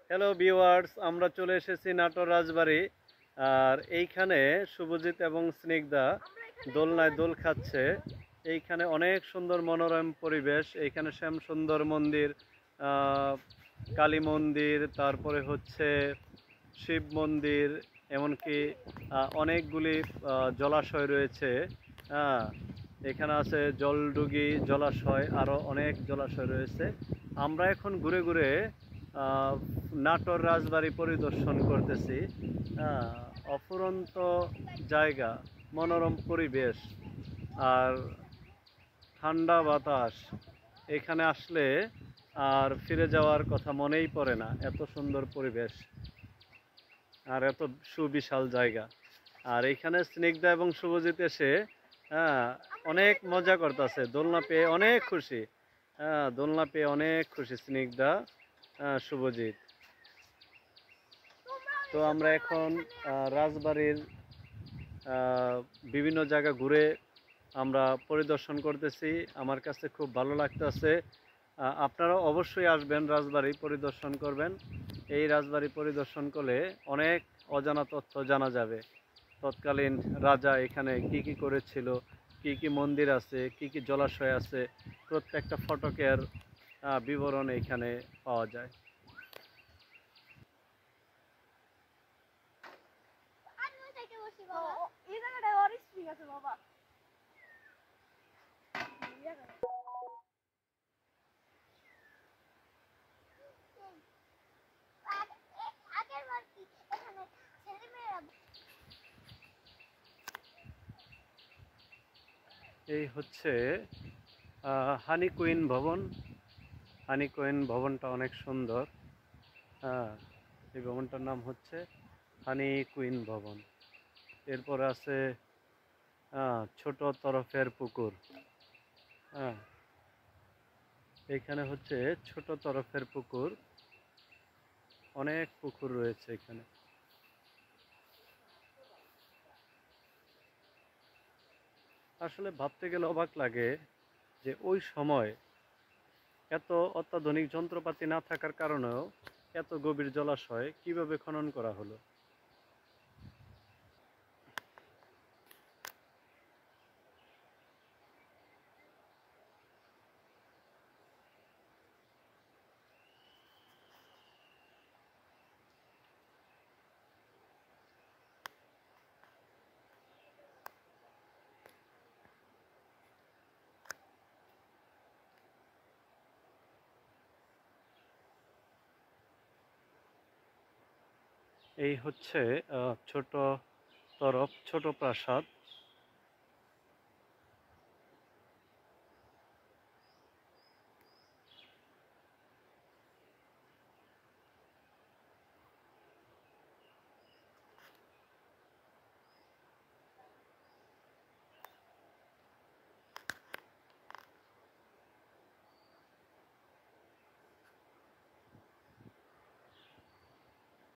Hello viewers, আমরা চলে এসেছি নাটোর রাজবাড়ি। আর এইখানে শুভজিৎ এবং স্নিগ্ধা দোলনায় দোল খাচ্ছে। এইখানে অনেক সুন্দর মনোরম পরিবেশ। এইখানে শ্যাম সুন্দর মন্দির, কালী মন্দির, তারপরে হচ্ছে শিব মন্দির, এমনকি অনেকগুলি জলাশয় রয়েছে। হ্যাঁ, এখানে আছে জলডুগি জলাশয়, আরও অনেক জলাশয় রয়েছে। আমরা এখন ঘুরে ঘুরে নাটোর রাজবাড়ি পরিদর্শন করতেছি। অফুরন্ত জায়গা, মনোরম পরিবেশ আর ঠান্ডা বাতাস। এখানে আসলে আর ফিরে যাওয়ার কথা মনেই পড়ে না, এত সুন্দর পরিবেশ আর এত সুবিশাল জায়গা। আর এইখানে স্নিগ্ধা এবং শুভজিৎ এসে হ্যাঁ অনেক মজা করতেছে, দোলনা পেয়ে অনেক খুশি। দোলনা পেয়ে অনেক খুশি স্নিগ্ধা, শুভজিৎ। তো আমরা এখন রাজবাড়ির বিভিন্ন জায়গা ঘুরে আমরা পরিদর্শন করতেছি। আমার কাছে খুব ভালো লাগতেছে। আপনারা অবশ্যই আসবেন, রাজবাড়ি পরিদর্শন করবেন। এই রাজবাড়ি পরিদর্শন করলে অনেক অজানা তথ্য জানা যাবে। তৎকালীন রাজা এখানে কি কি করেছিল, কি কি মন্দির আছে, কি কি জলাশয় আছে, প্রত্যেকটা ফটকের বিবরণ এখানে পাওয়া যায়। এই হচ্ছে হানি কুইন ভবন। হানি কুইন ভবনটা অনেক সুন্দর। এই ভবনটার নাম হচ্ছে হানি কুইন ভবন। এরপর আছে ছোট তরফের পুকুর। এখানে হচ্ছে ছোট তরফের পুকুর, অনেক পুকুর রয়েছে এখানে। আসলে ভাবতে গেলে অবাক লাগে যে ওই সময় এত অত্যাধুনিক যন্ত্রপাতি না থাকার কারণেও এত গভীর জলাশয় কিভাবে খনন করা হলো। এই হচ্ছে ছোট তরফ, ছোট প্রাসাদ।